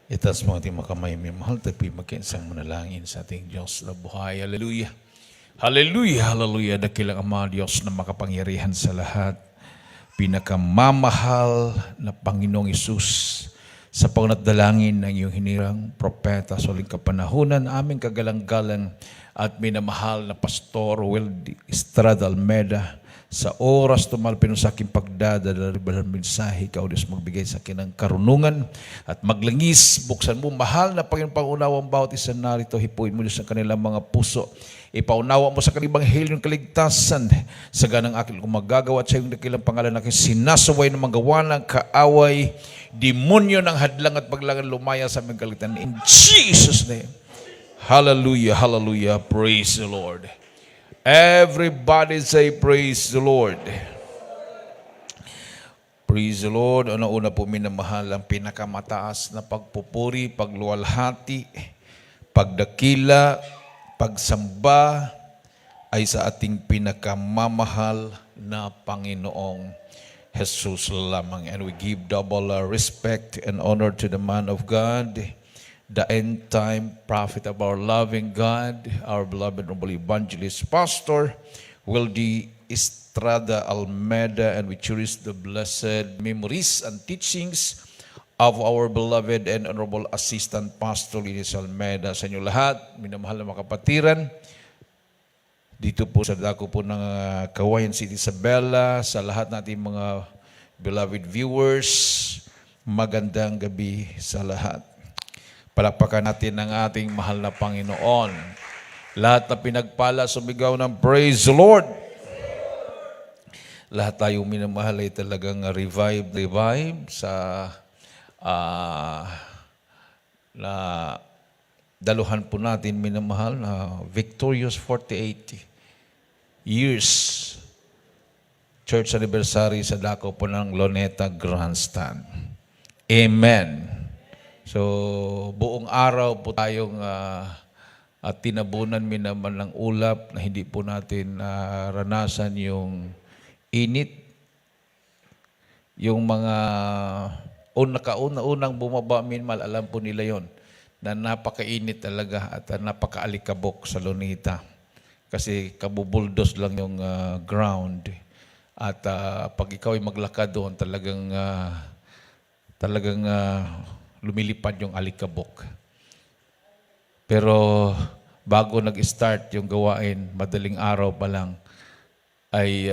Itaas mo ating makamay, may mahal, tabi magkinsang manalangin sa ating Diyos na buhay. Hallelujah. Hallelujah, hallelujah. Dakilang Ama, Diyos na makapangyarihan sa lahat. Pinakamamahal na Panginoong Isus, sa pangnatdalangin ng iyong hinirang propeta sa uling kapanahunan, aming kagalang-galang at minamahal na Pastor Wildy Estrada Almeda, sa oras tumalpin sa aking pagdadala ng mensahe, ikaw Diyos magbigay sa akin ng karunungan at maglangis, buksan mo mahal na Panginoon pangunawang bawat isa narito, hipuin mo Diyos ang kanilang mga puso, ipaunawa mo sa kanilang banghel yung kaligtasan sa ganang akin kung magagawa at sa iyong dakilang pangalan na aking sinasaway ng magawa ng kaaway, demonyo ng hadlang at paglangan lumaya sa aming kaligtasan. In Jesus' name. Hallelujah, hallelujah, praise the Lord. Everybody say praise the Lord. Praise the Lord. Una-una po minamahal ang pinakamataas na pagpupuri, pagluwalhati, pagdakila, pagsamba ay sa ating pinakamamahal na Panginoong Jesus lamang. And we give double respect and honor to the man of God, the end-time prophet of our loving God, our beloved noble evangelist, Pastor Wildy Estrada Almeda, and we cherish the blessed memories and teachings of our beloved and honorable assistant, Pastor Linis Almeda. Sa inyo lahat, minamahal na mga kapatiran, dito po sa dako po ng Kawayan City, Isabela, sa lahat nating mga beloved viewers, magandang gabi sa lahat. Palakpakan natin ang ating mahal na Panginoon. Lahat na pinagpala, sumigaw ng praise the Lord. Lahat tayo minamahal ay talagang revive sa na daluhan po natin minamahal na victorious 48 years church anniversary sa dako po ng Luneta Grandstand. Amen. So, buong araw po tayong at tinabunan naman ng ulap na hindi po natin ranasan yung init. Yung mga unang bumaba minmal, alam po nila yon na napakainit talaga at napakaalikabok sa Luneta. Kasi kabubuldos lang yung ground. At pag ikaw ay maglakad doon, talagang lumilipad yung alikabok. Pero bago nag-start yung gawain, madaling araw pa lang, ay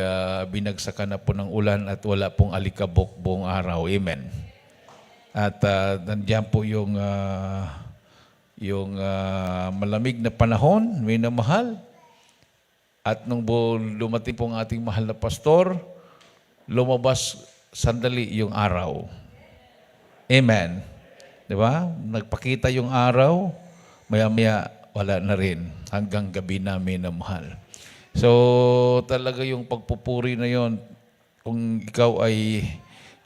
binagsakan na po ng ulan at wala pong alikabok buong araw. Amen. At nandiyan po yung malamig na panahon, minamahal. At nung dumating po ang ating mahal na pastor, lumabas sandali yung araw. Amen. Diba? Nagpakita yung araw, maya-maya wala na rin hanggang gabi namin na mahal. So, talaga yung pagpupuri na yon, kung ikaw ay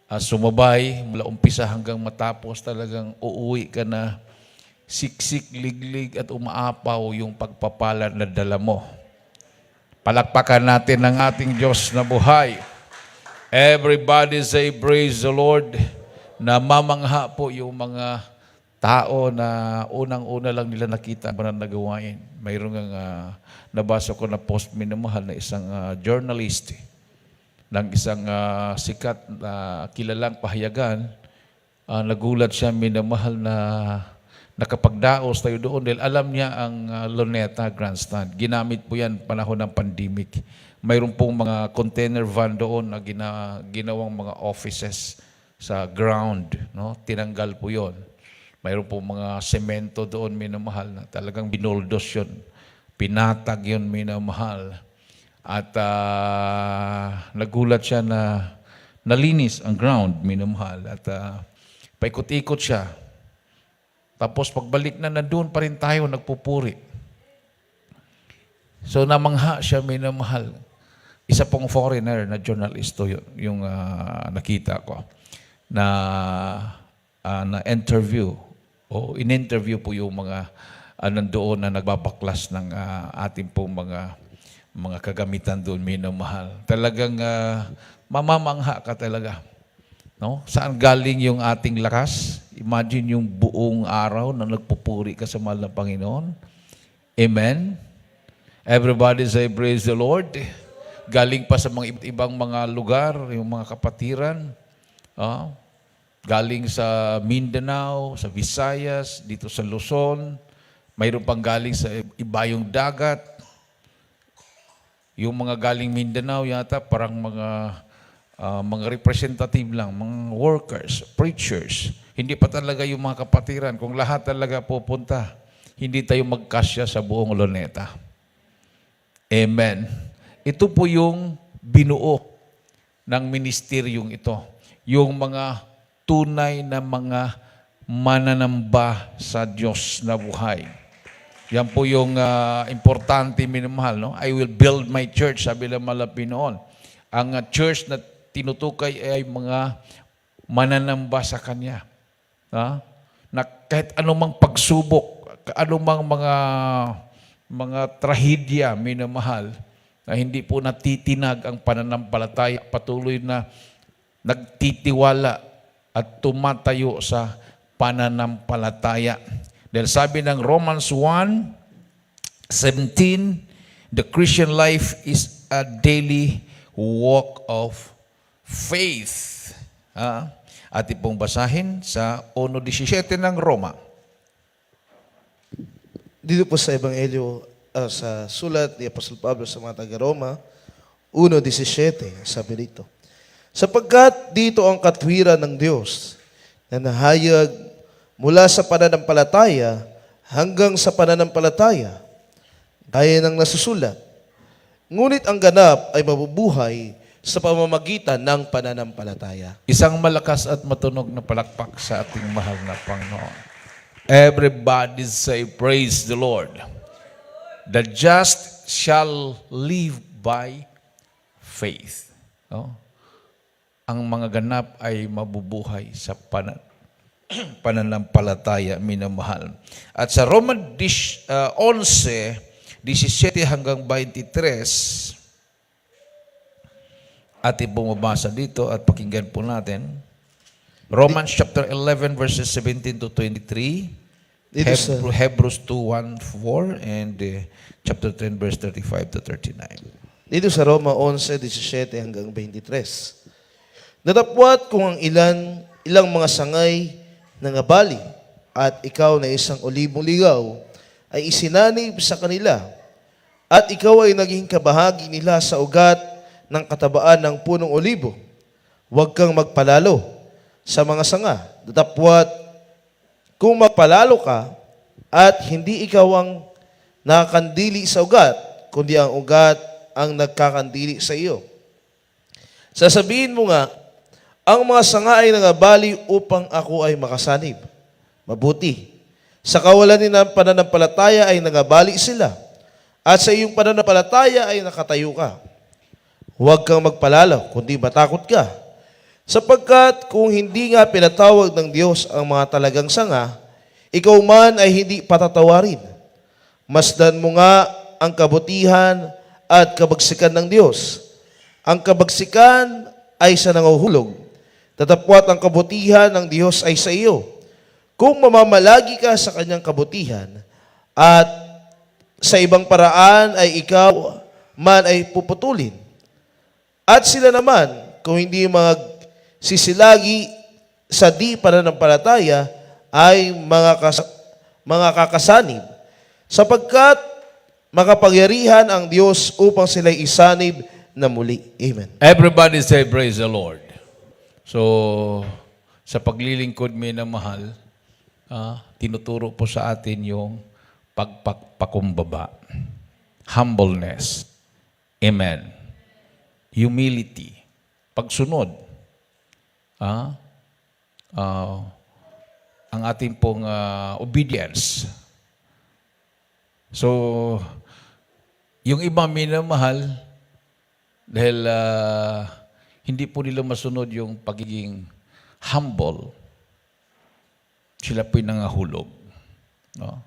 sumabay, mula umpisa hanggang matapos, talagang uuwi ka na siksik, liglig at umaapaw yung pagpapala na dala mo. Palakpakan natin ang ating Diyos na buhay. Everybody say praise the Lord. Na mamangha po yung mga tao na unang-una lang nila nakita ang banal na gawain. Mayroon nga nabasa ko na post minamahal na isang journalist ng isang sikat na kilalang pahayagan. Nagulat siya minamahal na nakapagdaos tayo doon dahil alam niya ang Luneta Grandstand. Ginamit po yan panahon ng pandemic. Mayroon pong mga container van doon na ginawang mga offices sa ground, no? Tinanggal po yon. Mayroon po mga semento doon, minamahal, na talagang binuldos yun. Pinatag yun, minamahal. At nagulat siya na nalinis ang ground, minamahal. At paikot-ikot siya. Tapos pagbalik na doon pa rin tayo, nagpupuri. So namangha siya, minamahal. Isa pong foreigner na journalist to yung nakita ko. Na interview o in-interview po yung mga nandoon na nagbabaklas ng ating pong mga kagamitan doon, minamahal. Talagang mamamangha ka talaga. No? Saan galing yung ating lakas? Imagine yung buong araw na nagpupuri ka sa mahal na Panginoon. Amen? Everybody say, praise the Lord. Galing pa sa mga ibang mga lugar, yung mga kapatiran. Galing sa Mindanao, sa Visayas, dito sa Luzon. Mayroon pang galing sa ibayong dagat. Yung mga galing Mindanao yata, parang mga representative lang, mga workers, preachers. Hindi pa talaga yung mga kapatiran. Kung lahat talaga pupunta, hindi tayo magkasya sa buong Luneta. Amen. Ito po yung binuo ng ministeryong ito. Yung mga tunay na mga mananamba sa Diyos na buhay. Yan po yung importante, minamahal. No? I will build my church, sabi lang malapi noon. Ang church na tinutukay ay mga mananamba sa Kanya. Na kahit anumang pagsubok, anumang mga trahedya, minamahal, na hindi po natitinag ang pananampalataya, patuloy na nagtitiwala at tumatayo sa pananampalataya. Dahil sabi ng Romans 1:17, the Christian life is a daily walk of faith. Atin pong basahin sa 1:17 ng Roma. Dito po sa Ebanghelyo, sa sulat ni Apostol Pablo sa mga taga-Roma, 1:17, sabi dito, sapagkat dito ang katwiran ng Diyos na nahayag mula sa pananampalataya hanggang sa pananampalataya, gaya ng nasusulat. Ngunit ang ganap ay mabubuhay sa pamamagitan ng pananampalataya. Isang malakas at matunog na palakpak sa ating mahal na Panginoon. Everybody say, praise the Lord. The just shall live by faith. No? Ang mga ganap ay mabubuhay sa pananampalataya, minamahal. At sa Roman 11:17 hanggang 23, ating bumabasa dito at pakinggan po natin. Romans chapter 11 verses 17 to 23, Hebrews 2:1-4, and chapter 10 verse 35 to 39. Dito sa Roma 11:17 hanggang 23. Natapwat kung ang ilang mga sangay nangabali at ikaw na isang olibong ligaw ay isinanib sa kanila at ikaw ay naging kabahagi nila sa ugat ng katabaan ng punong olibo. Huwag kang magpalalo sa mga sanga. Datapwat, kung magpalalo ka at hindi ikaw ang nakakandili sa ugat, kundi ang ugat ang nagkakandili sa iyo. Sasabihin mo nga, ang mga sanga ay nangabali upang ako ay makasanib. Mabuti. Sa kawalan ng pananampalataya ay nangabali sila, at sa iyong pananampalataya ay nakatayo ka. Huwag kang magpalalo, kundi matakot ka. Sapagkat kung hindi nga pinatawag ng Diyos ang mga talagang sanga, ikaw man ay hindi patatawarin. Masdan mo nga ang kabutihan at kabagsikan ng Diyos. Ang kabagsikan ay sa nanguhulog. Tatapwat ang kabutihan ng Diyos ay sa iyo. Kung mamamalagi ka sa kanyang kabutihan at sa ibang paraan ay ikaw man ay puputulin. At sila naman, kung hindi magsisilagi sa di pananampalataya, ay mga kakasanib. Sapagkat makapangyarihan ang Diyos upang sila'y isanib na muli. Amen. Everybody say, praise the Lord. So, sa paglilingkod, minamahal, tinuturo po sa atin yung pagpakumbaba. Humbleness. Amen. Humility. Pagsunod. Ang ating pong obedience. So, yung iba minamahal, dahil hindi po nila masunod yung pagiging humble, sila po'y nangahulog. No?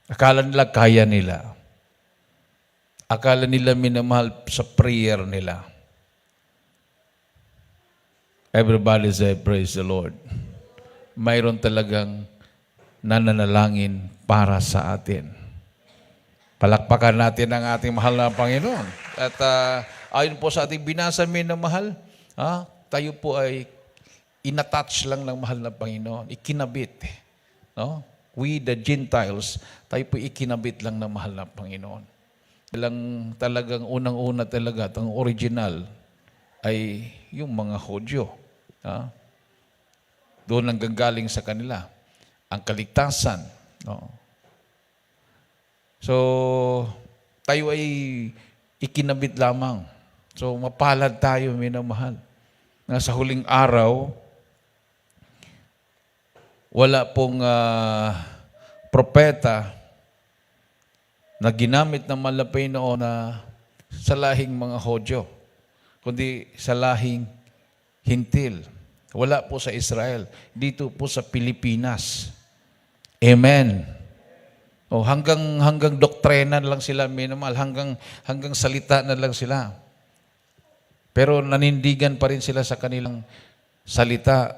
Akala nila kaya nila. Akala nila minamahal sa prayer nila. Everybody say, praise the Lord. mayroon talagang nananalangin para sa atin. Palakpakan natin ang ating mahal na Panginoon. At ayon po sa ating binasa, minamahal, tayo po ay inattach lang ng mahal na Panginoon. Ikinabit. No? We, the Gentiles, tayo po ikinabit lang ng mahal na Panginoon. Talagang unang-una talaga, ang original, ay yung mga Hudyo. Doon ang gagaling sa kanila. Ang kaligtasan. No? So, tayo ay ikinabit lamang. So, mapalad tayo, minamahal. Na sa huling araw, wala pong propeta na ginamit ng malapay noon na sa lahing mga Hudyo, kundi sa lahing Hintil. Wala po sa Israel. Dito po sa Pilipinas. Amen. Hanggang doktrina lang sila, minamahal. Hanggang salita na lang sila. Pero nanindigan pa rin sila sa kanilang salita.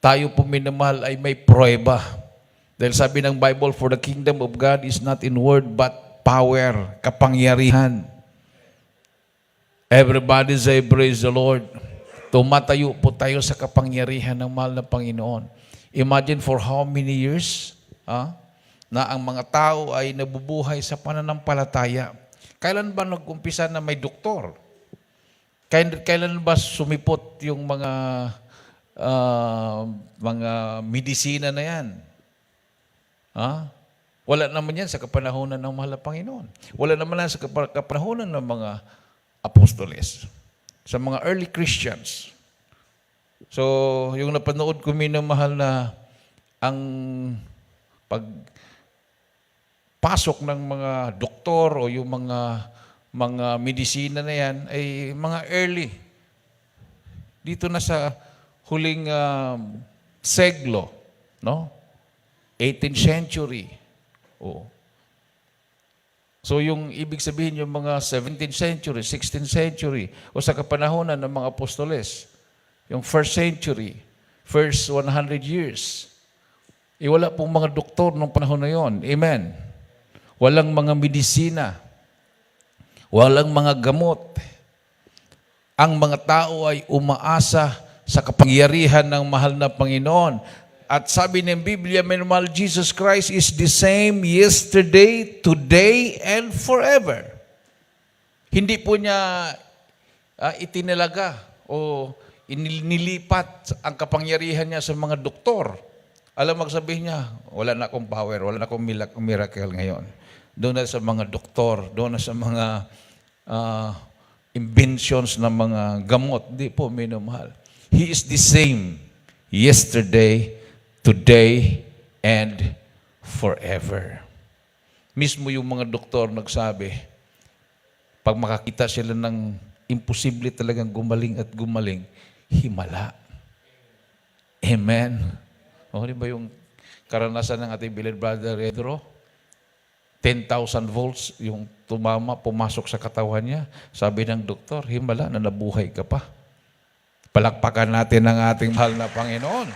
Tayo po, minamahal, ay may pruweba. Dahil sabi ng Bible, for the kingdom of God is not in word but power, kapangyarihan. Everybody say, praise the Lord. Tumatayo po tayo sa kapangyarihan ng mahal na Panginoon. Imagine for how many years na ang mga tao ay nabubuhay sa pananampalataya. Kailan ba nag-umpisa na may doktor? Kailan ba sumipot yung mga medisina na yan? Wala naman yan sa kapanahonan ng mahal na Panginoon. Wala naman yan sa kapanahonan ng mga apostoles. Sa mga early Christians. So, yung napanood ko, minamahal, na ang pagpasok ng mga doktor o yung mga medisina na yan ay mga early. Dito na sa huling seglo, no? 18th century. So yung ibig sabihin yung mga 17th century, 16th century, o sa kapanahonan ng mga apostoles, yung 1st century, first 100 years, wala pong mga doktor nung panahon na yon. Amen. Walang mga medisina. Walang mga gamot. Ang mga tao ay umaasa sa kapangyarihan ng mahal na Panginoon. At sabi ng Biblia, minamahal, Jesus Christ is the same yesterday, today, and forever. Hindi po niya itinalaga o inilipat ang kapangyarihan niya sa mga doktor. Alam, magsabihin niya, wala na akong power, wala na akong miracle ngayon. Doon na sa mga doktor, doon na sa mga inventions ng mga gamot. Hindi po, minamahal. He is the same yesterday, today, and forever. Mismo yung mga doktor nagsabi, pag makakita sila ng imposible talagang gumaling at gumaling, himala. Amen. Di ba yung karanasan ng ating beloved brother Pedro? 10,000 volts yung pumasok sa katawan niya. Sabi ng doktor, himala na nabuhay ka pa. Palakpakan natin ang ating mahal na Panginoon.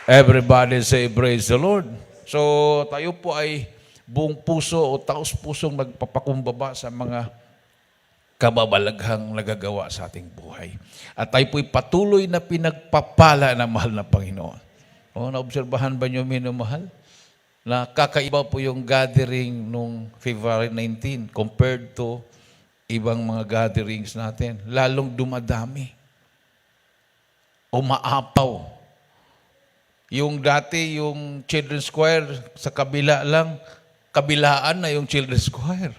Everybody say, praise the Lord. So, tayo po ay buong puso o taos-pusong nagpapakumbaba sa mga kababalaghang nagagawa sa ating buhay. At tayo po'y patuloy na pinagpapala ng mahal na Panginoon. Naobserbahan ba niyo, minamahal? Na kakaiba po yung gathering nung February 19 compared to ibang mga gatherings natin. Lalong dumadami. Umaapaw. Yung dati, yung children's choir, sa kabila lang, kabilaan na yung children's choir.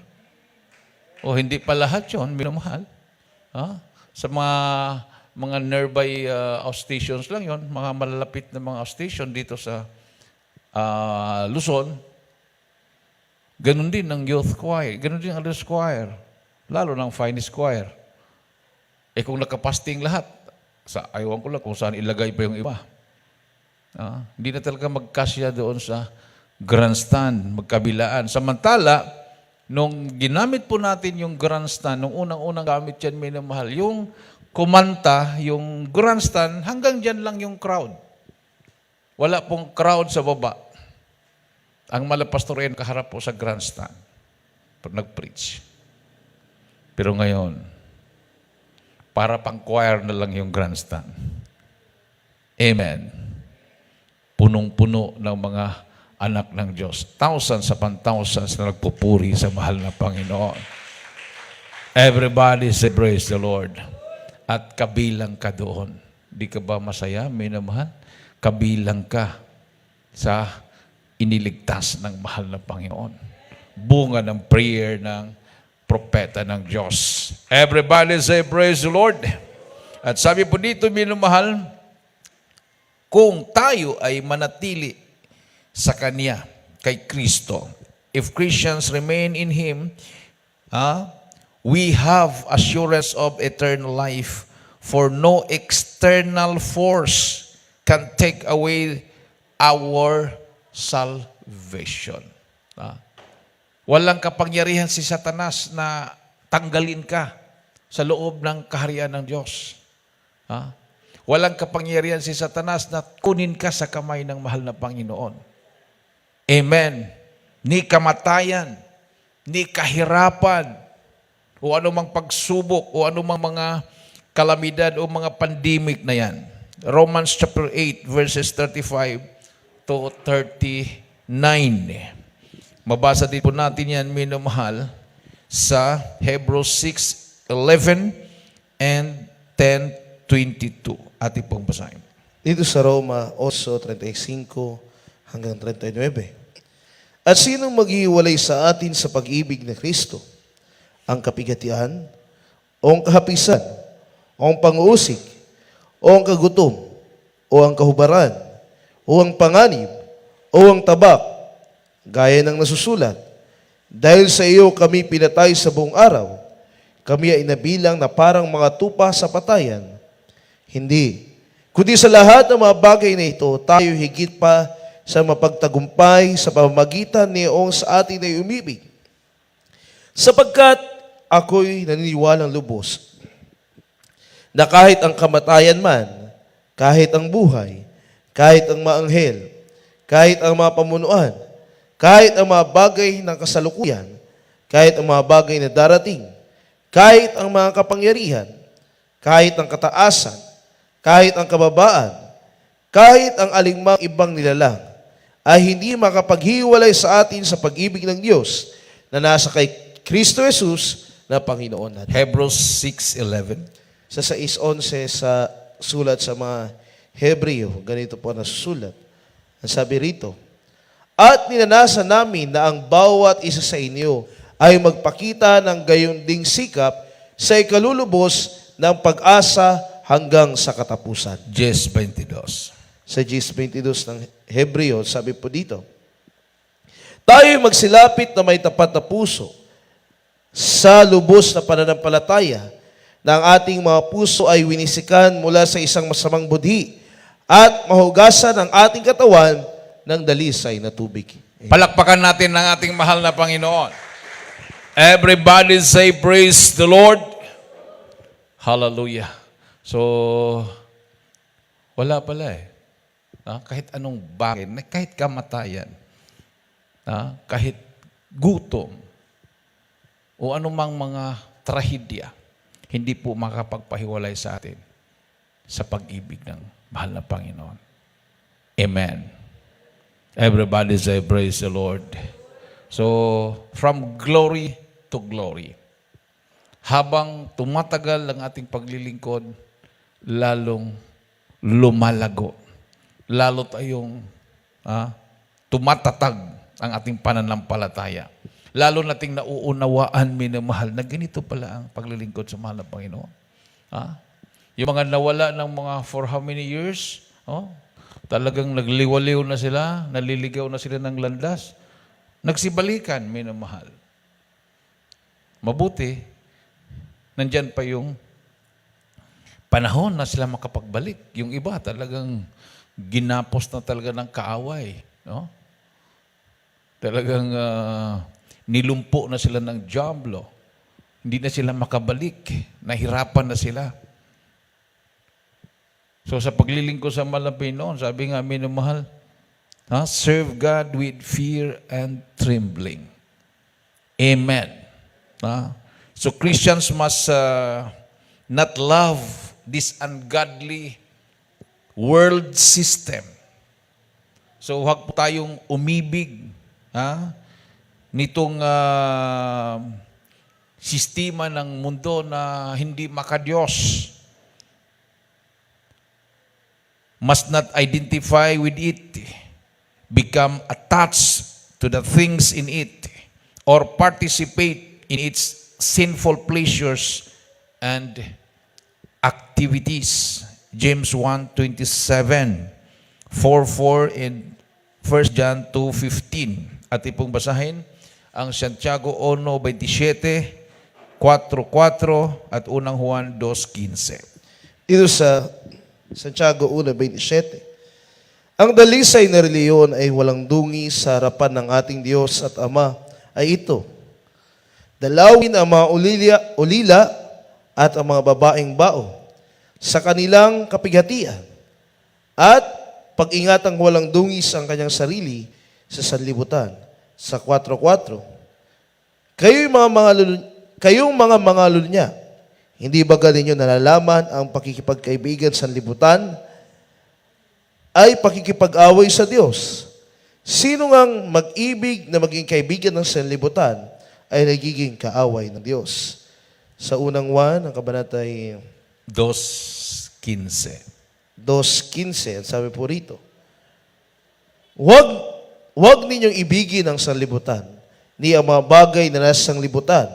Hindi pa lahat yun, minamahal. Sa mga nearby outstations lang yun, mga malalapit na mga outstation dito sa Luzon. Ganon din ang youth choir, ganon din ang others choir, lalo ng finest choir. Kung nakapasting lahat, ayaw ko lang kung saan ilagay pa yung iba. Hindi na talaga magkasya doon sa grandstand, magkabilaan. Samantala, nung ginamit po natin yung grandstand, nung unang-unang gamit yan, minamahal, yung kumanta, yung grandstand, hanggang dyan lang yung crowd. Wala pong crowd sa baba. Ang malapastorian kaharap po sa grandstand. Pag nag-preach. Pero ngayon, para pang choir na lang yung grandstand. Amen. Punong-puno ng mga anak ng Diyos. Thousands upon thousands na nagpupuri sa mahal na Panginoon. Everybody say praise the Lord. At kabilang ka doon. Di ka ba masaya, minamahal? Kabilang ka sa iniligtas ng mahal na Panginoon. Bunga ng prayer ng propeta ng Diyos. Everybody say praise the Lord. At sabi po dito, minamahal, kung tayo ay manatili sa Kanya, kay Kristo, if Christians remain in Him, we have assurance of eternal life, for no external force can take away our salvation. Walang kapangyarihan si Satanas na tanggalin ka sa loob ng kaharian ng Diyos. Walang kapangyarihan si Satanas na kunin ka sa kamay ng mahal na Panginoon. Amen. Ni kamatayan, ni kahirapan, o anumang pagsubok, o anumang mga kalamidad, o mga pandemic na yan. Romans chapter 8, verses 35 to 39. Mabasa din po natin yan, minamahal, sa Hebrews 6:11 and 10:22. Ating pong basahin. Dito sa Roma 8:35 hanggang 39. At sinong maghiwalay sa atin sa pag-ibig na Kristo? Ang kapigatian, o ang kahapisan, o ang pang-uusig, o ang kagutom, o ang kahubaran, o ang panganib, o ang tabak, gaya ng nasusulat. Dahil sa iyo kami pinatay sa buong araw, kami ay nabilang na parang mga tupa sa patayan. Hindi. Kundi sa lahat ng mga bagay na ito, tayo higit pa sa mapagtagumpay sa pamamagitan niyong sa atin ay umibig. Sapagkat ako'y naniniwalang lubos na kahit ang kamatayan man, kahit ang buhay, kahit ang mga anghel, kahit ang mga pamunuan, kahit ang mga bagay ng kasalukuyan, kahit ang mga bagay na darating, kahit ang mga kapangyarihan, kahit ang kataasan, kahit ang kababaan, kahit ang alingmang ibang nilalang, ay hindi makapaghiwalay sa atin sa pag-ibig ng Diyos na nasa kay Kristo Jesus na Panginoon natin. Hebrews 6:11. Sa 6:11 sa sulat sa mga Hebreo, ganito po nasusulat. Ang sabi rito, at ninanasan namin na ang bawat isa sa inyo ay magpakita ng gayon ding sikap sa ikalulubos ng pag-asa hanggang sa katapusan. 10:22. Sa 10:22 ng Hebreo, sabi po dito, tayo magsilapit na may tapat na puso sa lubos na pananampalataya na ang ating mga puso ay winisikan mula sa isang masamang budhi at mahugasan ang ating katawan ng dalisay na tubig. Palakpakan natin ng ating mahal na Panginoon. Everybody say praise the Lord. Hallelujah. So, wala pala eh. Kahit anong bagay, kahit kamatayan, kahit gutom, o anumang mga trahedya, hindi po makapagpahiwalay sa atin sa pag-ibig ng mahal na Panginoon. Amen. Everybody say praise the Lord. So, from glory to glory. Habang tumatagal ang ating paglilingkod, lalong lumalago. Lalo tayong tumatatag ang ating pananampalataya. Lalo nating nauunawaan, minamahal, na ganito pala ang paglilingkod sa mahal na Panginoon. Yung mga nawala ng mga for how many years, talagang nagliwaliw na sila, naliligaw na sila ng landas, nagsibalikan, minamahal. Mabuti, nandyan pa yung panahon na sila makapagbalik. Yung iba talagang ginapos na talaga ng kaaway. No? Talagang nilumpo na sila ng jamblo. Hindi na sila makabalik. Nahirapan na sila. So sa paglilingkod sa malapit noon, sabi nga, minamahal, serve God with fear and trembling. Amen. So Christians must not love this ungodly world system. So huwag po tayong umibig nitong sistema ng mundo na hindi makadiyos. Must not identify with it, become attached to the things in it, or participate in its sinful pleasures and activities. James 1:27, 4:4, and 1 John 2:15. At ipong basahin ang Santiago 1:27, 4:4, at unang Juan 2:15. Dito sa Santiago 1:27, ang dalisay na reliyon ay walang dungi sa harapan ng ating Diyos at Ama ay ito: dalawin ang mga ulila at ang mga babaeng bao sa kanilang kapighatian, at pag-ingatang walang dungis ang kanyang sarili sa sanlibutan. Sa 4:4, kayong mga mangalul niya, hindi ba ninyo nalalaman ang pakikipagkaibigan sa sanlibutan ay pakikipag-away sa Diyos? Sino ngang mag-ibig na maging kaibigan ng sanlibutan ay nagiging kaaway ng Diyos? Sa unang Juan, ang kabanata ay 2:15. 2:15, sabi po rito, Huwag ninyong ibigin ang sanlibutan, ni ang mga bagay na nasa sanlibutan.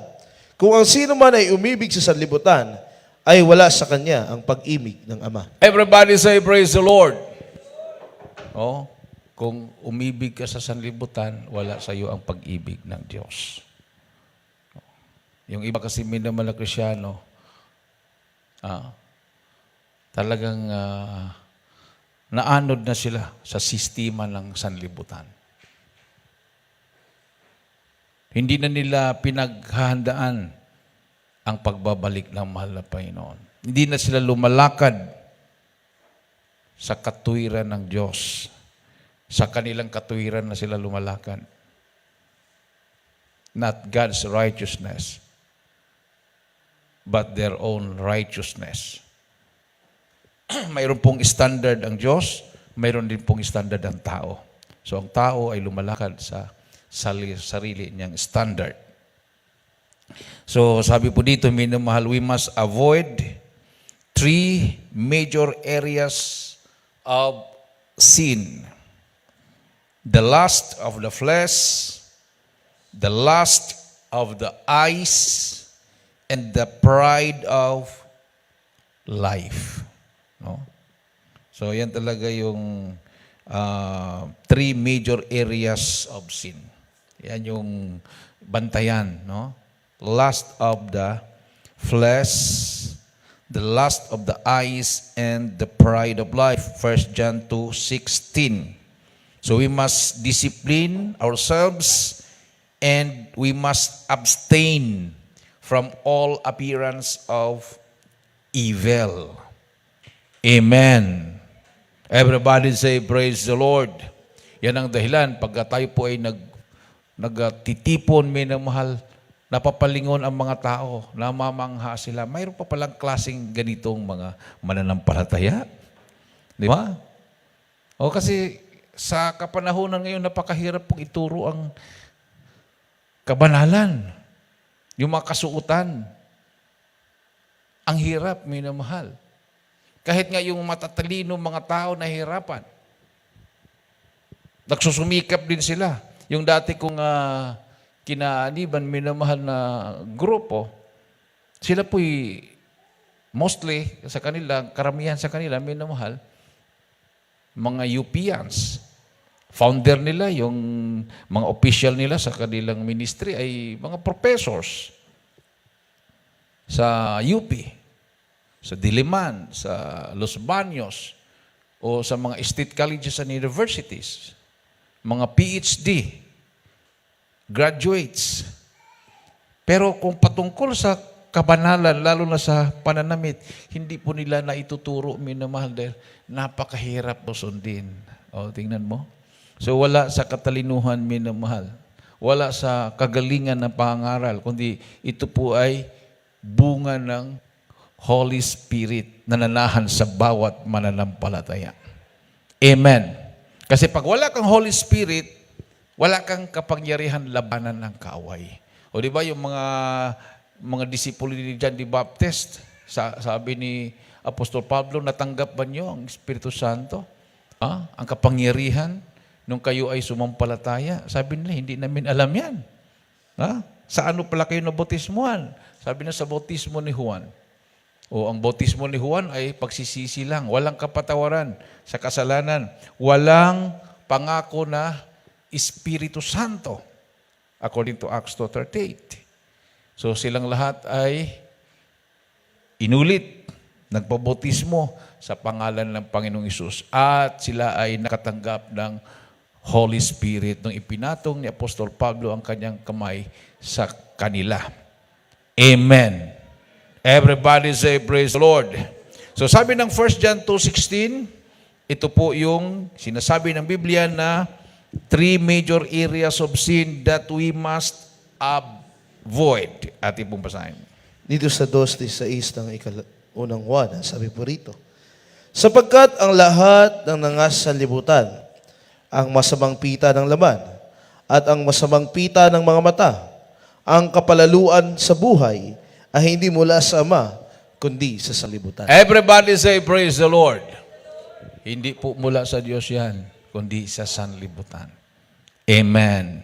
Kung ang sino man ay umibig sa sanlibutan, ay wala sa kanya ang pag-ibig ng Ama. Everybody say, praise the Lord. Kung umibig ka sa sanlibutan, wala sa iyo ang pag-ibig ng Diyos. Yung iba kasi minamahal na Krisyano, talagang naanod na sila sa sistema ng sanlibutan. Hindi na nila pinaghahandaan ang pagbabalik ng mahal na Panginoon. Hindi na sila lumalakad sa katuwiran ng Diyos. Sa kanilang katuwiran na sila lumalakad. Not God's righteousness, but their own righteousness. Mayroon pong standard ang Diyos, mayroon din pong standard ang tao. So ang tao ay lumalakad sa sarili niyang standard. So sabi po dito, minamahal, we must avoid 3 major areas of sin. The lust of the flesh, the lust of the eyes, and the pride of life. No? So yan talaga yung 3 major areas of sin. Yan yung bantayan, no? Lust of the flesh, the lust of the eyes, and the pride of life. 1 John 2:16. So we must discipline ourselves and we must abstain from all appearance of evil. Amen. Everybody say, praise the Lord. Yan ang dahilan. Pagka tayo po ay nagtitipon, minamahal, napapalingon ang mga tao, namamangha sila. Mayroon pa palang klaseng ganitong mga mananampalataya. Di ba? O kasi sa kapanahunan ngayon, napakahirap pong ituro ang kabanalan. Yung mga kasuotan. Ang hirap, minamahal. Kahit nga yung matatalino mga tao nahihirapan. Nagsusumikap din sila. Yung dati kong kinaaniban, minamahal na grupo, sila po'y mostly sa kanila, karamihan sa kanila, minamahal, mga UPians. Founder nila, yung mga official nila sa kanilang ministry ay mga professors sa UP, sa Diliman, sa Los Baños, o sa mga state colleges and universities, mga PhD, graduates. Pero kung patungkol sa kabanalan, lalo na sa pananamit, hindi po nila na ituturo, minamahal, dahil napakahirap po sundin. O, tingnan mo. So, wala sa katalinuhan, minamahal. Wala sa kagalingan ng pangaral, kundi ito po ay bunga ng Holy Spirit na nanahan sa bawat mananampalataya. Amen. Kasi pag wala kang Holy Spirit, wala kang kapangyarihan labanan ng kaaway. O di ba yung mga disipulo ni John the Baptist, sabi ni Apostol Pablo, natanggap ba niyo ang Espiritu Santo? Ang kapangyarihan nung kayo ay sumampalataya? Sabi nila, hindi namin alam yan. Sa ano pala kayo nabautismuhan? Sabi na sa bautismo ni Juan. O ang bautismo ni Juan ay pagsisisi lang. Walang kapatawaran sa kasalanan. Walang pangako na Espiritu Santo. According to Acts 2:38. So silang lahat ay inulit, nagpabautismo sa pangalan ng Panginoong Hesus. At sila ay nakatanggap ng Holy Spirit nung ipinatong ni Apostol Pablo ang kanyang kamay sa kanila. Amen. Everybody say, praise the Lord. So sabi ng 1 John 2:16, ito po yung sinasabi ng Biblia na 3 major areas of sin that we must avoid. Ating pong basahin. Dito sa 2:16 ng unang 1, sabi po rito, sapagkat ang lahat ng nangasalibutan, ang masamang pita ng laman, at ang masamang pita ng mga mata, ang kapalaluan sa buhay, ay hindi mula sa Ama, kundi sa sanlibutan. Everybody say, praise the Lord. Hindi po mula sa Diyos yan, kundi sa sanlibutan. Amen.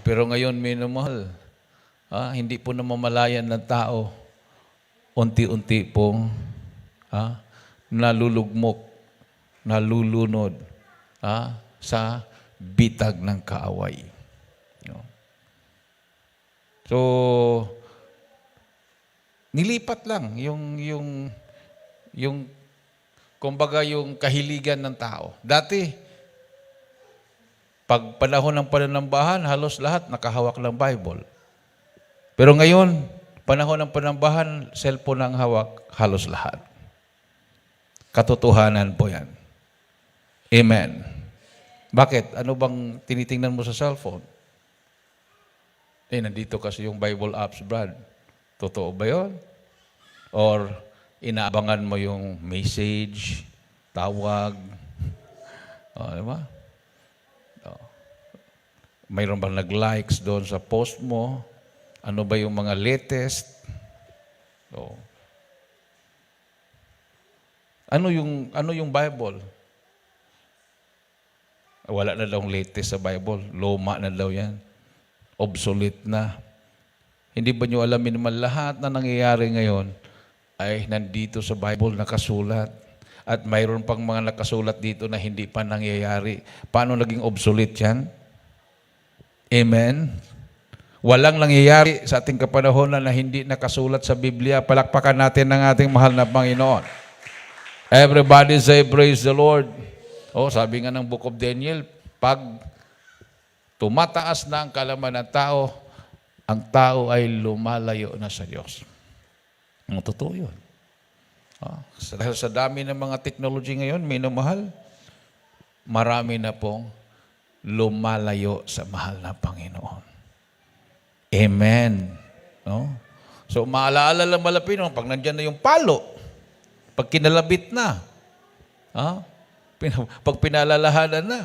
Pero ngayon, minamahal, hindi po namamalayan ng tao, unti-unti pong nalulugmok, nalulunod sa bitag ng kaaway. So, nilipat lang yung kumbaga yung kahiligan ng tao. Dati, pag panahon ng pananambahan, halos lahat nakahawak ng Bible. Pero ngayon, panahon ng panambahan, cellphone ang hawak, halos lahat. Katotohanan po yan. Amen. Bakit? Ano bang tinitingnan mo sa cellphone? Nandito kasi yung Bible apps, Brad. Totoo ba yun? Or inaabangan mo yung message, tawag, di ba? Mayroon bang nag-likes doon sa post mo? Ano ba yung mga latest? Ano yung Bible? Wala na daw latest sa Bible. Luma na daw yan. Obsolete na. Hindi ba nyo alam naman lahat na nangyayari ngayon ay nandito sa Bible nakasulat. At mayroon pang mga nakasulat dito na hindi pa nangyayari. Paano naging obsolete yan? Amen? Walang nangyayari sa ating kapanahonan na hindi nakasulat sa Biblia. Palakpakan natin ng ating mahal na Panginoon. Everybody say, praise the Lord. Sabi nga ng Book of Daniel, pag tumataas na ang kalaman ng tao, ang tao ay lumalayo na sa Diyos. Ang totoo yun. Dahil sa dami ng mga technology ngayon, minamahal, marami na pong lumalayo sa mahal na Panginoon. Amen. So, maalaala lang malapit, pag nandyan na yung palo, pag kinalabit na, pag pinalalahanan na.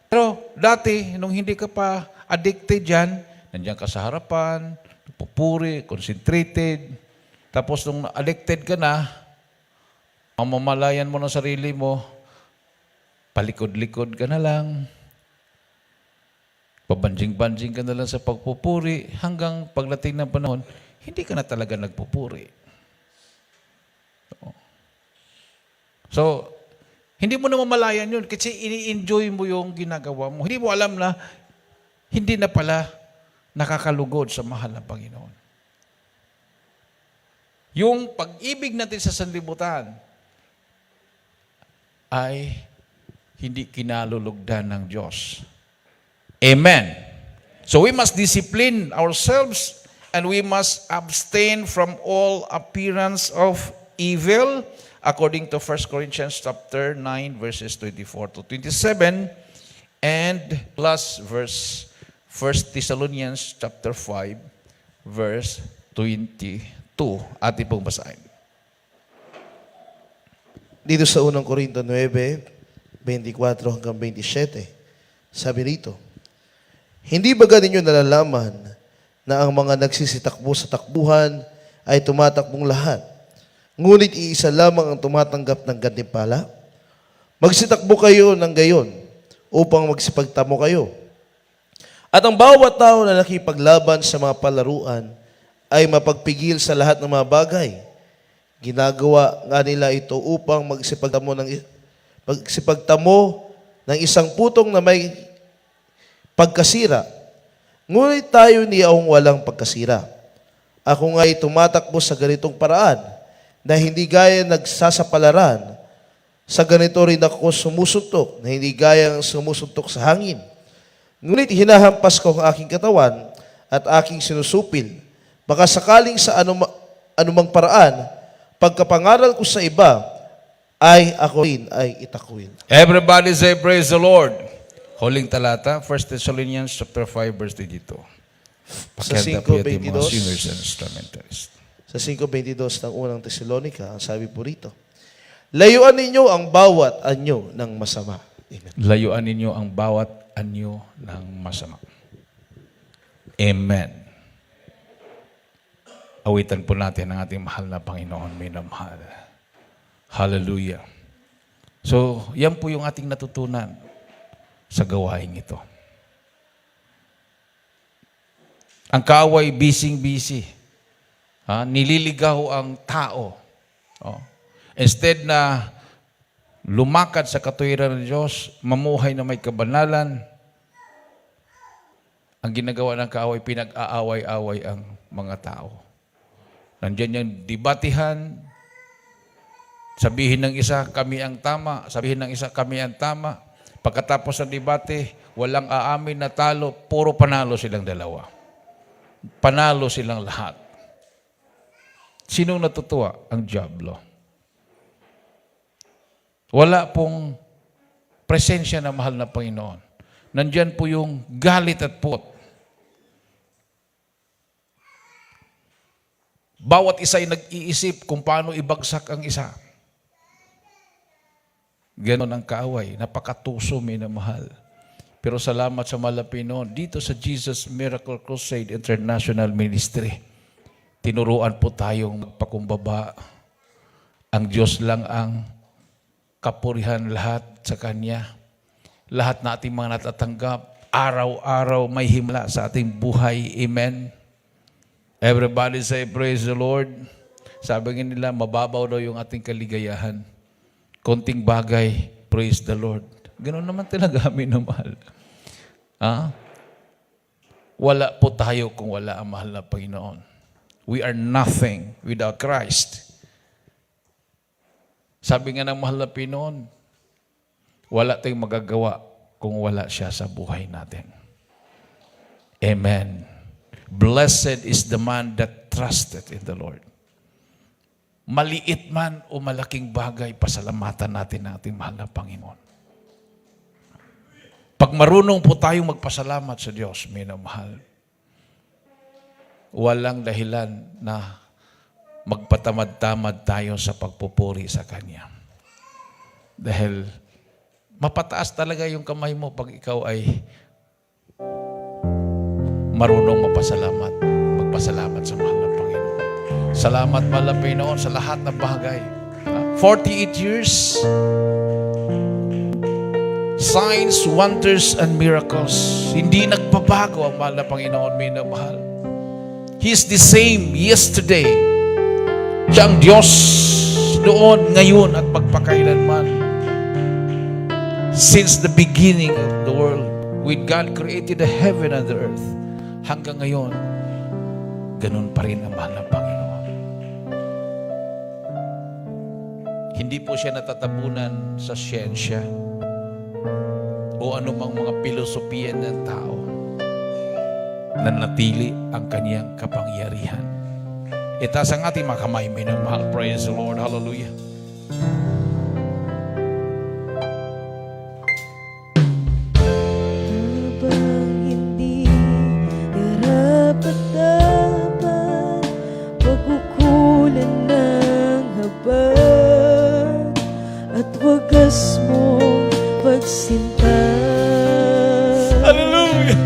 Pero dati, nung hindi ka pa addicted dyan, nandiyan ka sa harapan, pupuri, concentrated. Tapos nung addicted ka na, ang mamalayan mo ng sarili mo, palikod-likod ka na lang, pabanjing-banjing ka na lang sa pagpupuri, hanggang pagdating ng panahon, hindi ka na talaga nagpupuri. So, hindi mo na mamalayan yun kasi ini-enjoy mo yung ginagawa mo. Hindi mo alam na hindi na pala nakakalugod sa mahal na Panginoon. Yung pag-ibig natin sa sanlibutan ay hindi kinalulugdan ng Diyos. Amen. So we must discipline ourselves and we must abstain from all appearance of evil, according to 1 Corinthians chapter 9, verses 24 to 27, and plus verse 1 Thessalonians chapter 5, verse 22. Ating pong basahin. Dito sa unang Korinto 9, 24 hanggang 27, sabi rito, hindi ba ninyo nalalaman na ang mga nagsisitakbo sa takbuhan ay tumatakbong lahat, ngunit iisa lamang ang tumatanggap ng gantimpala? Magsitakbo kayo ng gayon upang magsipagtamo kayo. At ang bawat tao na nakipaglaban sa mga palaruan ay mapagpigil sa lahat ng mga bagay. Ginagawa nga nila ito upang magsipagtamo ng isang putong na may pagkasira. Ngunit tayo niyang walang pagkasira. Ako nga'y tumatakbo sa ganitong paraan na hindi gaya nagsasapalaran. Sa ganito rin ako sumusuntok na hindi gaya ng sumusuntok sa hangin. Ngunit hinahampas ko ang aking katawan at aking sinusupil. Baka sakaling sa anumang paraan, pagkapangaral ko sa iba, ay ako rin ay itakwil. Everybody say, praise the Lord. Huling talata, 1 Thessalonians chapter 5, verse 22. Sa Pakianda po yung mga 5:22. singers and instrumentalists. Sa 5:22 ng unang Tesalonika, ang sabi po rito, layuan ninyo ang bawat anyo ng masama. Amen. Layuan ninyo ang bawat anyo ng masama. Amen. Awitan po natin ang ating mahal na Panginoon, minamahal. Hallelujah. So, yan po yung ating natutunan sa gawain ito. Ang kaaway, busy-busy. Nililigaw ang tao. Instead na lumakad sa katuwiran ng Diyos, mamuhay na may kabanalan, ang ginagawa ng kaaway, pinag-aaway-away ang mga tao. Nandiyan yung debatihan, sabihin ng isa, kami ang tama, sabihin ng isa, kami ang tama. Pagkatapos ng debate, walang aamin na talo, puro panalo silang dalawa. Panalo silang lahat. Sinong natutuwa? Ang dyablo. Wala pong presensya ng mahal na Panginoon. Nandiyan po yung galit at puot. Bawat isa ay nag-iisip kung paano ibagsak ang isa. Ganon ang kaaway. Napakatuso, minamahal. Pero salamat sa mahal na Panginoon, dito sa Jesus Miracle Crusade International Ministry, tinuruan po tayong magpakumbaba. Ang Diyos lang ang kapurihan lahat sa Kanya. Lahat na ating mga natatanggap, araw-araw may himla sa ating buhay. Amen. Everybody say, praise the Lord. Sabi nga nila, mababaw daw yung ating kaligayahan. Konting bagay, praise the Lord. Ganoon naman talaga, minamahal. Wala po tayo kung wala ang mahal na Panginoon. We are nothing without Christ. Sabi nga ng mahal na Panginoon, wala tayong magagawa kung wala siya sa buhay natin. Amen. Blessed is the man that trusted in the Lord. Maliit man o malaking bagay, pasalamatan natin ang ating mahal na Panginoon. Pag marunong po tayong magpasalamat sa Diyos, minamahal, walang dahilan na magpatamad-tamad tayo sa pagpupuri sa Kanya. Dahil mapataas talaga yung kamay mo pag ikaw ay marunong magpasalamat sa mahal na Panginoon. Salamat, mahal na Panginoon, sa lahat ng bagay. 48 years, signs, wonders, and miracles. Hindi nagbabago ang mahal na Panginoon, minamahal. He is the same yesterday. Siya ang Diyos noon, ngayon, at magpakailanman. Since the beginning of the world, when God created the heaven and the earth, hanggang ngayon, ganun pa rin ang mahal ng Panginoon. Hindi po siya natatabunan sa siyensya o anumang mga pilosopiya ng tao. nanatili ang kanyang kapangyarihan. Itaas ang ating mga kamay, minamahal. Praise the Lord. Hallelujah. Habang hindi karapat-dapat, pagkukulan ng habag at wagas mo pagsinta. Hallelujah.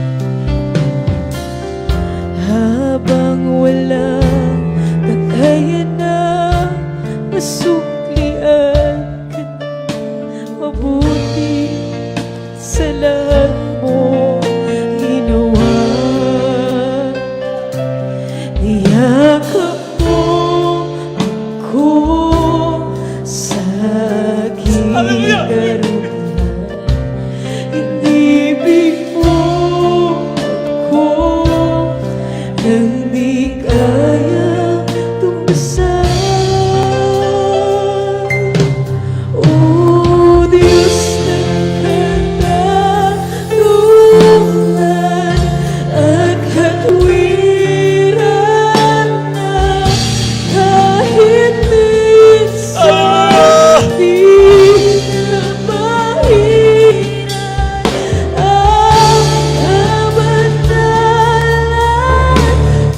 Habang walang kakayanan, masuklian ka na mabuti sa lahat mo ginawa. Iyakap mo ako sa aking karuhan. Inibig mo ako nang di kaya tumbasan. O Diyos ng katanungan at katwiran, na kahit minsan di na mahiran ang kabandalan,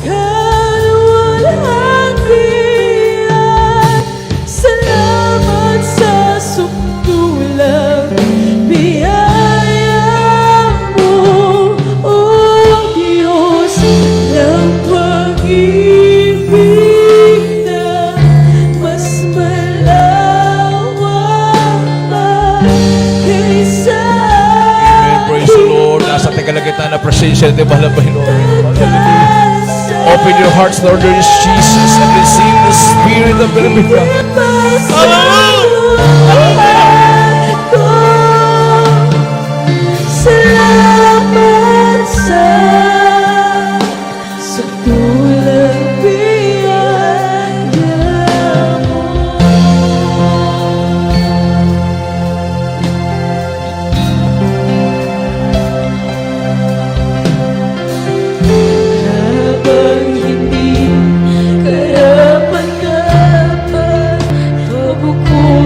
kaluwalhatian. Salamat sa sukdulang biyaya mo, O Diyos ng pag-ibig na mas malawak pa kaysa Amen. Praise the Lord. Nasa tegalagitan na presensya ng mahal na Panginoon. Open your hearts, Lord, there is Jesus, and receive the Spirit of the living God. Salamat sa sukdulang biyaya mo. Habang hindi karapat-dapat, pabukulan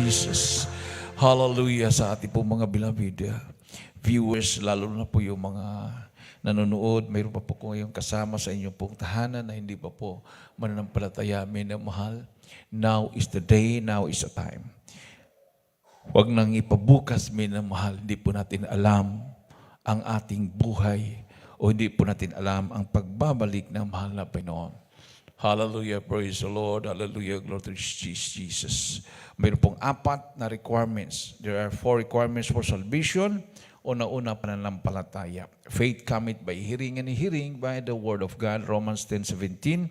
Jesus. Hallelujah sa ating po mga beloved viewers, lalo na po yung mga nanonood. Mayroon pa po kayong kasama sa inyong pong tahanan na hindi pa po mananampalataya, minamahal. Now is the day, now is the time. Huwag nang ipabukas, minamahal. Hindi po natin alam ang ating buhay o hindi po natin alam ang pagbabalik ng mahal na Panginoon. Hallelujah, praise the Lord. Hallelujah, glory to Jesus. Mayroon pong 4 na requirements. There are 4 requirements for salvation. Una-una, pananampalataya. Faith cometh by hearing, and hearing by the word of God. Romans 10:17.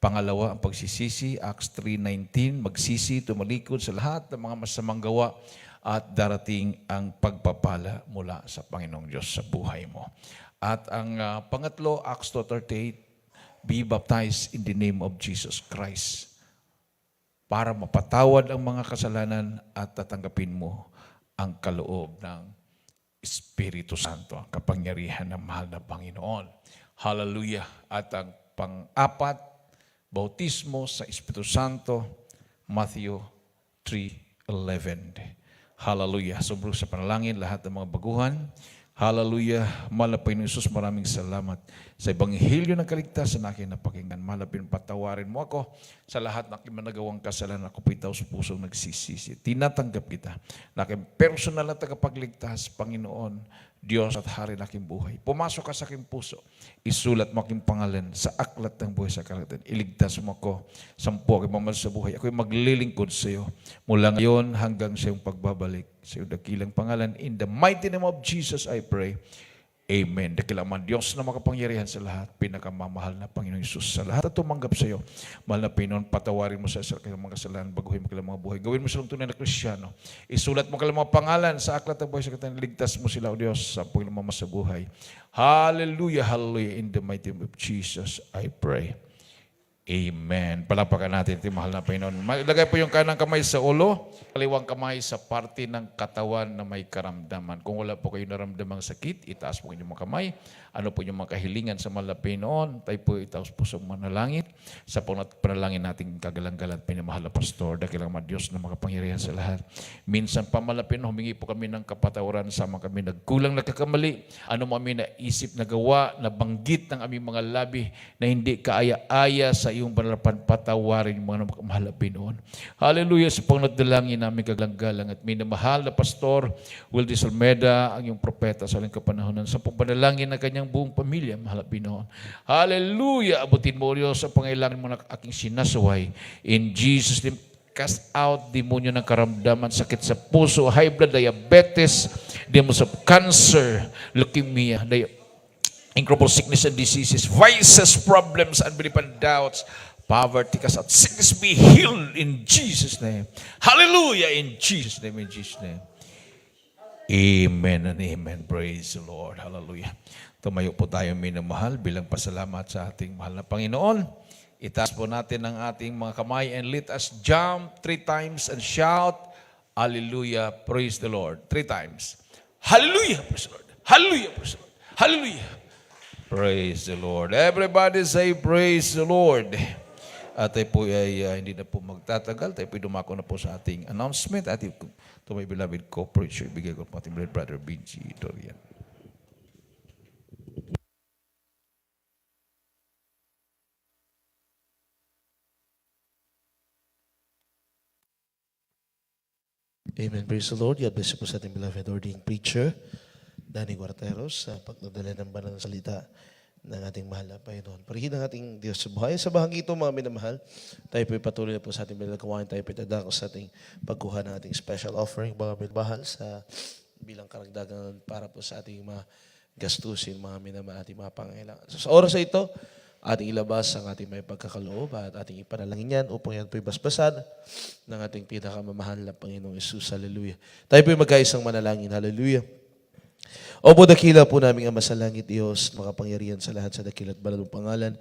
Pangalawa, ang pagsisisi. Acts 3:19. Magsisi, tumalikod sa lahat ng mga masamang gawa at darating ang pagpapala mula sa Panginoong Diyos sa buhay mo. At ang pangatlo, Acts 2:38. Be baptized in the name of Jesus Christ para mapatawad ang mga kasalanan at tatanggapin mo ang kaloob ng Espiritu Santo, ang kapangyarihan ng mahal na Panginoon. Hallelujah. At ang pang-4, bautismo sa Espiritu Santo, Matthew 3:11. Hallelujah. Sobrang sa panalangin, lahat ng mga baguhan. Hallelujah. Mahal na Panginoon Jesus, maraming salamat sa Ebanghelyo ng kaligtasan na aking napakinggan. Mahal na Panginoon, patawarin mo ako sa lahat ng aking managawang kasalanan. Ako po'y tao sa pusong nagsisisi. Tinatanggap kita na aking personal na tagapagligtas, Panginoon, Diyos at Hari ng aking buhay. Pumasok ka sa aking puso. Isulat mo aking pangalan sa aklat ng buhay sa kalagatan. Iligtas mo ako. 10 aking mamahal sa buhay. Ako'y maglilingkod sa iyo mula ngayon hanggang sa iyong pagbabalik. Sa iyong dakilang pangalan. In the mighty name of Jesus, I pray. Amen. Dakilang man Diyos na makapangyarihan sa lahat, pinakamamahal na Panginoon Isus. Sa lahat na tumanggap sa iyo, mahal na Panginoon, patawarin mo sa kanilang mga kasalanan, baguhin mo kanilang mga buhay. Gawin mo silang tunay na Kristiyano. Isulat mo kanilang mga pangalan sa aklat ng buhay sa kanilang. Ligtas mo sila, O Diyos, sa Panginoon sa buhay. Hallelujah, hallelujah. In the mighty name of Jesus, I pray. Amen. Palapakan natin ito, mahal na Panginoon. Ilagay po yung kanang kamay sa ulo, kaliwang kamay sa parte ng katawan na may karamdaman. Kung wala po kayo naramdamang sakit, itaas po inyong mga kamay. Ano po yung mga kahilingan sa mahal na Panginoon, tayo po itaas po sa manalangin. Sa panalangin nating kagalang-galang pinamahal na pastor, dakilang mga Diyos na makapangyarihan sa lahat. Minsan pa mahal na Panginoon, humingi po kami ng kapatawaran sa mga kami nagkulang, nagkakamali. Ano mo kami naisip, nagawa, nabanggit ng aming mga labi na hindi kaaya-aya sa iyong banalapan, patawarin yung mga mahal na Panginoon. Hallelujah, sa pangnadalangin namin kagalang-galang at minamahal na pastor, Wildes Almeda, ang iyong propeta sa aling kapanahonan, sa panalangin ng kanyang buong pamilya, mahal na Panginoon. Hallelujah, abutin mo Diyos sa pangailangan mo na aking sinasaway. In Jesus' name, cast out demonyo ng karamdaman, sakit sa puso, high blood, diabetes, demons of cancer, leukemia, incurable sickness and diseases, vices, problems, unbelief and doubts, poverty, cast out, sickness be healed in Jesus' name. Hallelujah, in Jesus' name, in Jesus' name. Amen and amen. Praise the Lord. Hallelujah. Tumayo po tayo, minamahal, bilang pasalamat sa ating mahal na Panginoon. Itaas po natin ang ating mga kamay and let us jump 3 times and shout, Hallelujah, praise the Lord. 3 times. Hallelujah, praise the Lord. Hallelujah, praise the Lord. Hallelujah. Praise the Lord. Everybody say, praise the Lord. At tayo po ay hindi na po magtatagal. Tayo po dumako na po sa ating announcement. At ito may beloved co-preacher. Ibigay ko po ating beloved brother Benji Dorian. Amen. Praise the Lord. God bless you po sa ating beloved ordained preacher, Danny Guarteros, sa pagdadala ng banal na salita ng ating mahal na Panginoon. Parihin ang ating Diyos sa buhay. Sa bahagi ito, mga minamahal, tayo po patuloy na po sa ating beloved kawain. Tayo po itadako sa ating pagkuha ng ating special offering, mga minamahal, sa bilang karagdagan para po sa ating mga gastusin, mga minamahal, ating mga pangailangan. So, sa oras na ito, ating ilabas ang ating may pagkakaloob at ating ipanalangin yan upang yan po'y basbasan ng ating pinakamamahal na Panginoong Isus. Hallelujah. Tayo po'y magkaisang manalangin. Hallelujah. Opo, dakila po namin ang masalangit Diyos, makapangyarihan sa lahat sa dakila at banal mong pangalan.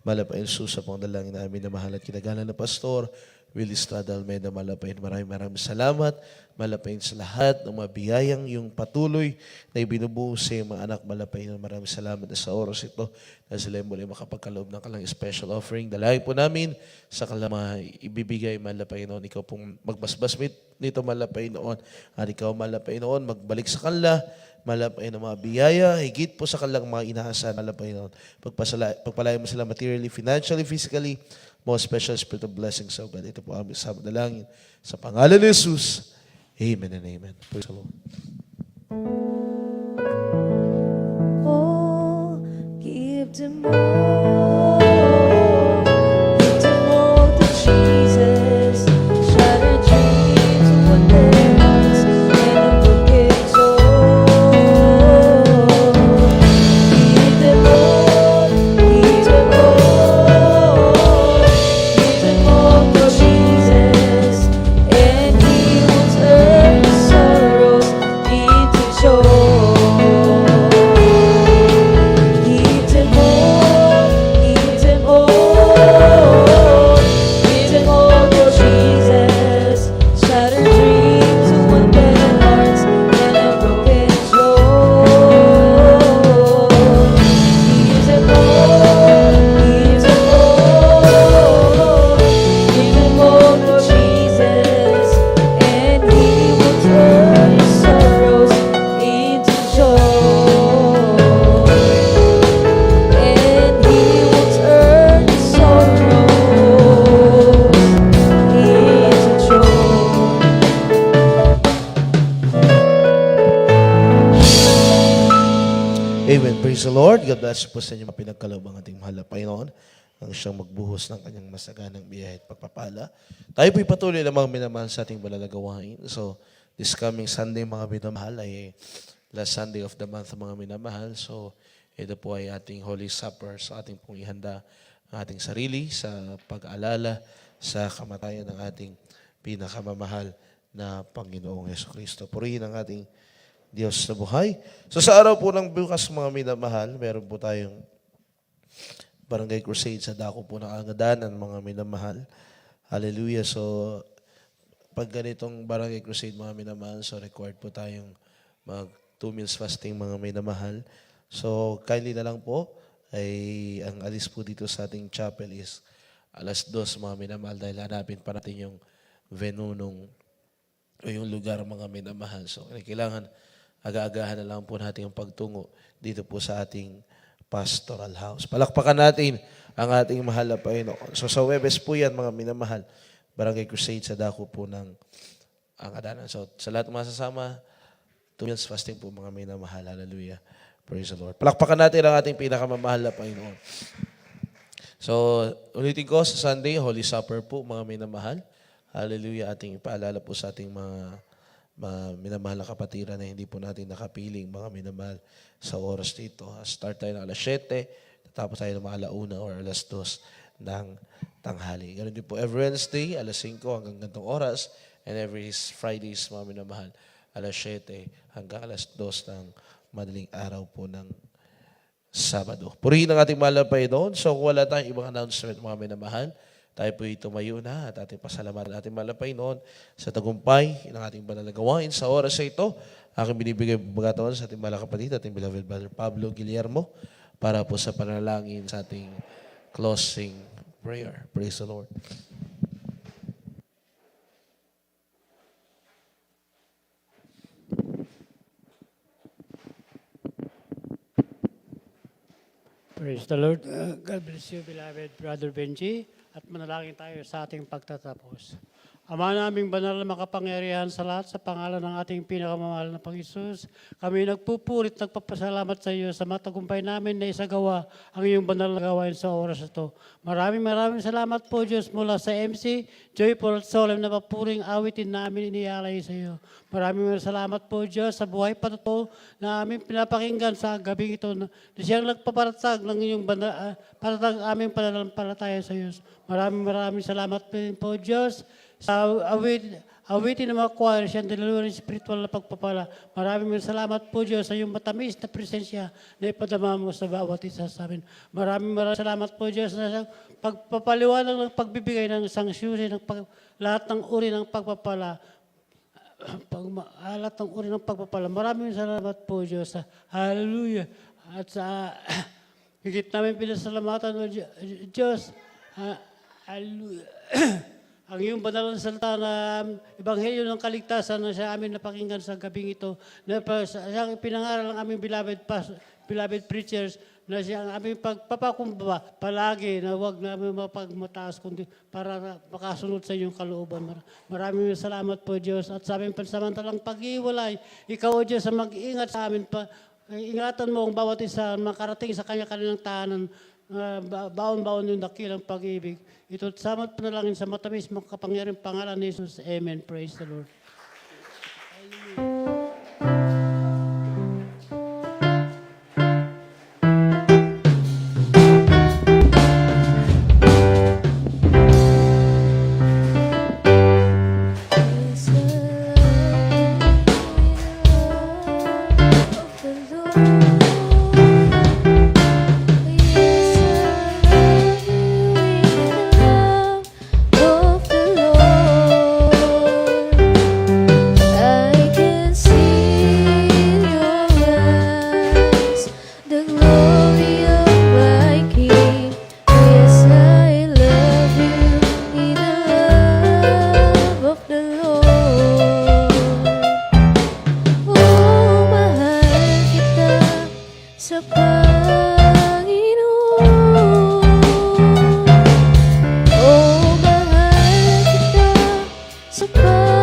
Mahal na Panginoon Isus, sa pangalangin namin na mahal at kinagalan na pastor, Will Estrada Almeida Malapain. Maraming salamat. Malapain sa lahat ng mga biyayang yung patuloy na ibinubuo sa iyong mga anak Malapain. Maraming salamat na sa oras ito na sila muli makapagkaloob ng kalang special offering. Dalangin po namin sa kalang mga ibibigay Malapain noon. Ikaw pong magbasbas nito Malapain noon. At ikaw Malapain noon, magbalik sa kanila Malapain ng mga biyaya, higit po sa kanilang mga inaasahan Malapain noon. Pagpalayan mo sila materially, financially, physically, most special spirit of blessings of God. Ito po ang aming sabot dalangin. Sa pangalan ni Jesus, amen and amen. Praise the Lord. Oh, give them all. Give them all to Jesus. Shattered dreams of what they once and a broken soul. Give them all. Give them all. Give them all to Jesus, and He will turn sorrows into joy. Give them all, give them all, give them all to Jesus. Shattered dreams of one-dead hearts and a broken soul. Give them all, give them all, give them all to Jesus, and He will turn sorrows into joy. And He will turn sorrows into joy. Amen. Praise the Lord. God bless po sa inyo mga pinagkaloob ang ating mahal na Panginoon ang siyang magbuhos ng kanyang masaganang biyaya at pagpapala. Tayo po'y patuloy na mga minamahal sa ating banal na gawain. So, this coming Sunday mga minamahal ay last Sunday of the month mga minamahal. So, ito po ay ating Holy Supper. So, ating pong ihanda ang ating sarili sa pag-aalala sa kamatayan ng ating pinakamamahal na Panginoong Jesucristo. Purihin ang ating Diyos na buhay. So sa araw po ng bukas mga minamahal, meron po tayong Barangay Crusade sa dako po ng Angadanan mga minamahal. Hallelujah. So pag ganitong Barangay Crusade mga minamahal, so required po tayong mag 2 meals fasting mga minamahal. So kindly na lang po ay ang alis po dito sa ating chapel is 2:00 mga minamahal dahil hanapin pa natin yung venue nung o yung lugar mga minamahal. So kailangan aga-agahan na lang po natin yung pagtungo dito po sa ating pastoral house. Palakpakan natin ang ating mahal na Panginoon. So sa Webes po yan mga minamahal, Barangay Crusade sa dako po ng Angadanan. So sa lahat ng masasama, 2 meals fasting po mga minamahal. Hallelujah. Praise the Lord. Palakpakan natin ang ating pinakamamahal na Panginoon. So ulitin ko sa Sunday, Holy Supper po mga minamahal. Hallelujah. Ating ipaalala po sa ating mga minamahal na kapatiran na hindi po natin nakapiling mga minamahal sa oras dito. Start tayo ng 7:00, tapos tayo ng mga 1:00 or 2:00 ng tanghali. Ganun din po every Wednesday, 5:00 hanggang gantong oras, and every Fridays mga minamahal, 7:00 hanggang 2:00 ng madaling araw po ng Sabado. Purihin ang ating mahal na Panginoon. So kung wala tayong ibang announcement mga minamahal, tayo po tumayo na at ating pasalamatan natin mahal na Panginoon sa tagumpay ng ating banal na gawain sa oras sa ito. Aking binibigay pagkataon sa ating mahal na kapatid, ating beloved brother Pablo Guillermo para po sa panalangin sa ating closing prayer. Praise the Lord. Praise the Lord. God bless you, beloved Brother Benji. At manalangin tayo sa ating pagtatapos. Ama naming banal na makapangyarihan sa lahat, sa pangalan ng ating pinakamamahal na Panginoon, kami nagpupurit, nagpapasalamat sa iyo sa matagumpay namin na isagawa ang iyong banal na gawain sa oras ito. Maraming salamat po Diyos mula sa MC, joyful at solemn na papuring awitin namin inialay sa iyo. Maraming salamat po Diyos sa buhay patuto na aming pinapakinggan sa gabing ito na siyang nagpaparatag ng iyong paratag aming pananampalataya sa iyo. Maraming salamat po Diyos sa awitin ng mga choir, siya dalawa ng spiritual na pagpapala. Maraming salamat po Diyos sa iyong matamis na presensya na ipadama mo sa bawat isa sa amin. Maraming salamat po Diyos na sa pagpapaliwanag ng pagbibigay ng sanksyon, lahat ng uri ng pagpapala. Lahat ng uri ng pagpapala. Maraming salamat po Diyos. Hallelujah. At sa higit namin pinasalamatan mo Diyos. Hallelujah. Ang iyong banal na salita na ebanghelyo ng kaligtasan na siya amin napakinggan sa gabing ito, na siya pinangaral ng aming beloved preachers, na siya ang aming pagpapakumbaba palagi na huwag namin mapagmataas kundi para makasunod sa iyong kalooban. Maraming salamat po Diyos at sa aming pansamantalang pag-iwalay, ikaw o Diyos ang mag-iingat sa amin pa. Ingatan mo ang bawat isa makarating sa kanya-kanilang tahanan, baon-baon yung dakilang pag-ibig. Ito samat panalangin sa matamis makapangyarihang pangalan ni Jesus. Amen. Praise the Lord. Yes, I love you, the love of the Lord. I can see in your eyes the glory of my King. Yes, I love you in the love of the Lord. Oh, mahal kita sa Panginoon. Oh, mahal kita sa Panginoon.